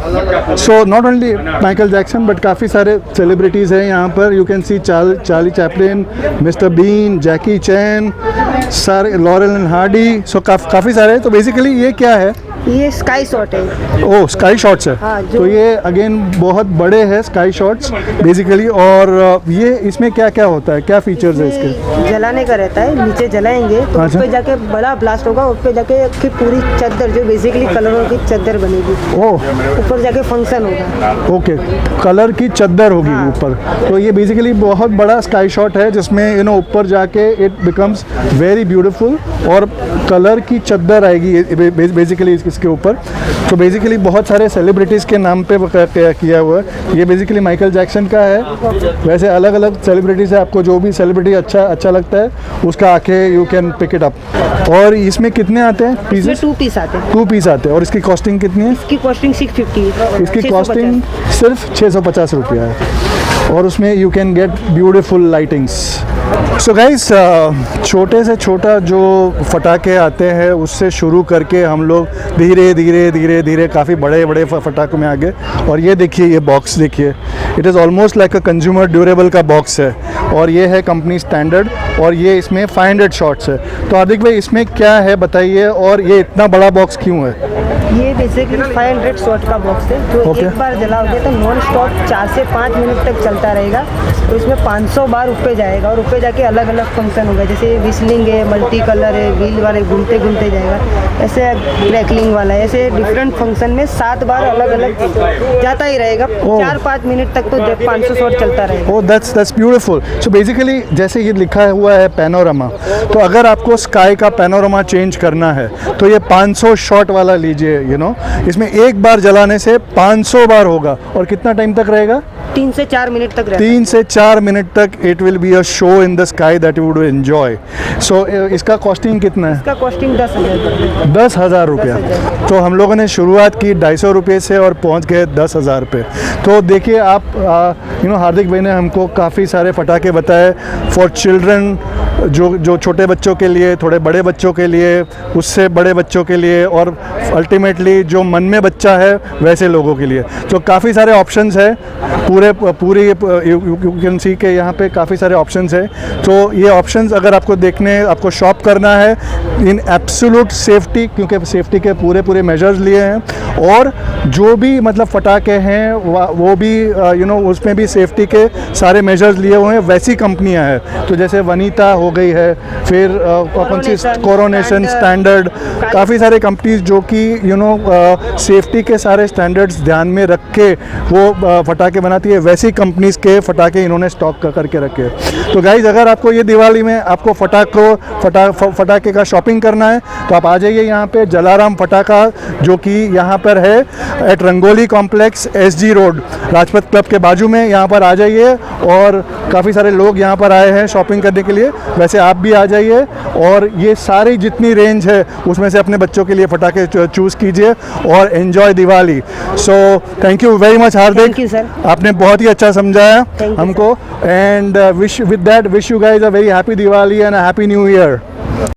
So not only Michael Jackson but काफ़ी सारे सेलिब्रिटीज़ हैं यहाँ पर। You can see Charlie Chaplin, Mister Bean, Jackie Chan, सारे, Laurel and Hardy. सो काफ़ी सारे। तो basically ये क्या है? ये स्काई शॉट है। ओह, स्काई शॉट्स है। हाँ, तो ये अगेन बहुत बड़े हैं स्काई शॉट्स बेसिकली। और ये इसमें क्या क्या होता है, क्या फीचर्स है इसके? जलाने का रहता है, नीचे जलाएंगे तो अच्छा। उस पे जाके बड़ा ब्लास्ट होगा, उस पे जाके की पूरी चादर जो बेसिकली कलरों की चादर बनेगी, ओह, ऊपर जाके फंक्शन होगा। ओके, कलर की चद्दर होगी ऊपर। तो ये बेसिकली बहुत बड़ा स्काई शॉट है जिसमें ऊपर जाके इट बिकम्स वेरी ब्यूटीफुल और कलर की चद्दर आएगी बेसिकली इसके ऊपर। तो बेसिकली बहुत सारे सेलिब्रिटीज़ के नाम पे किया हुआ है। ये बेसिकली माइकल जैक्सन का है। वैसे अलग अलग सेलिब्रिटीज़ है, आपको जो भी सेलिब्रिटी अच्छा लगता है उसका आके you can pick it up. और इसमें कितने आते हैं इसमें पीसेस? 2 पीस आते हैं। 2 पीस आते हैं। और इसकी कॉस्टिंग कितनी है? इसकी कॉस्टिंग 650 है। इसकी 650। कॉस्टिंग सिर्फ 650 रुपया है। और उसमें you can get beautiful lightings. So guys, छोटे से छोटा जो फटाके आते हैं उससे शुरू करके हम लोग धीरे धीरे काफ़ी बड़े फटाकों में आ गए। और ये देखिए, ये बॉक्स देखिए, it is almost like a consumer durable का बॉक्स है। और ये है कंपनी स्टैंडर्ड और ये इसमें 500 शॉट्स है। तो हार्दिक भाई, इसमें क्या है बताइए, और ये इतना बड़ा बॉक्स क्यों है? ये बेसिकली 500 शॉट का बॉक्स है जो Okay. एक बार जलाओगे तो नॉन स्टॉप 4 से 5 मिनट तक चलता रहेगा। तो इसमें 500 बार ऊपर जाएगा और ऊपर जाके अलग अलग फंक्शन होगा, जैसे विस्लिंग है, मल्टी कलर है, व्हील वाले घूमते जाएगा, ऐसे क्रैकलिंग वाला है, ऐसे डिफरेंट फंक्शन में 7 बार अलग अलग जाता ही रहेगा। 4-5 मिनट तक तो 500 शॉट चलता रहेगा। ओह, दैट्स ब्यूटीफुल। सो बेसिकली जैसे ये लिखा हुआ है पैनोरामा, तो अगर आपको स्काई का पैनोरामा चेंज करना है तो ये 500 शॉट वाला लीजिए। इसमें एक बार जलाने से 500 बार होगा। और कितना टाइम तक रहेगा? 3 से 4 मिनट तक रहता है। 3 से 4 मिनट तक it will be a show in the sky that you would enjoy. So इसका कॉस्टिंग कितना है? इसका कॉस्टिंग 10,000। 10,000 रुपया। तो हम लोगों ने शुरुआत की 250 रुपये से और पहुंच गए 10,000 पे। तो देखिए आप, हार्दिक भाई ने हमको काफ़ी सारे फटाके बताए फॉर चिल्ड्रन, जो छोटे बच्चों के लिए, थोड़े बड़े बच्चों के लिए, उससे बड़े बच्चों के लिए, और अल्टीमेटली जो मन में बच्चा है वैसे लोगों के लिए। तो काफ़ी सारे ऑप्शंस है, पूरी यू कैन सी के यहाँ पे काफ़ी सारे ऑप्शंस है। तो ये ऑप्शंस अगर आपको देखने, आपको शॉप करना है इन एब्सोल्यूट सेफ्टी, क्योंकि सेफ्टी के पूरे मेजर्स लिए हैं। और जो भी मतलब फटाके हैं वो भी उसमें भी सेफ्टी के सारे मेजर्स लिए हुए हैं, वैसी कंपनियां हैं। तो जैसे वनीता हो गई है, फिर कौन सी कोरोनेशन, स्टैंडर्ड, काफ़ी सारे कंपनीज जो कि सेफ्टी के सारे स्टैंडर्ड्स ध्यान में रख के वो फटाके बनाती है, वैसी कंपनीज के फटाके इन्होंने स्टॉक करके रखे हैं। तो गाइज, अगर आपको ये दिवाली में आपको फटाके का शॉपिंग करना है तो आप आ जाइए यहाँ पे जलाराम फटाका, जो कि यहाँ पर है at Rangoli complex, SG road, Rajpath club के बाजू में। यहाँ पर आ जाइए और काफ़ी सारे लोग यहाँ पर आए हैं शॉपिंग करने के लिए। वैसे आप भी आ जाइए और ये सारी जितनी रेंज है उसमें से अपने बच्चों के लिए फटाके चूज़ कीजिए और enjoy Diwali. So thank you very much Hardik, Thank you, sir. आपने बहुत ही अच्छा समझाया Thank you, हमको। And wish you guys a very happy Diwali and a happy new year.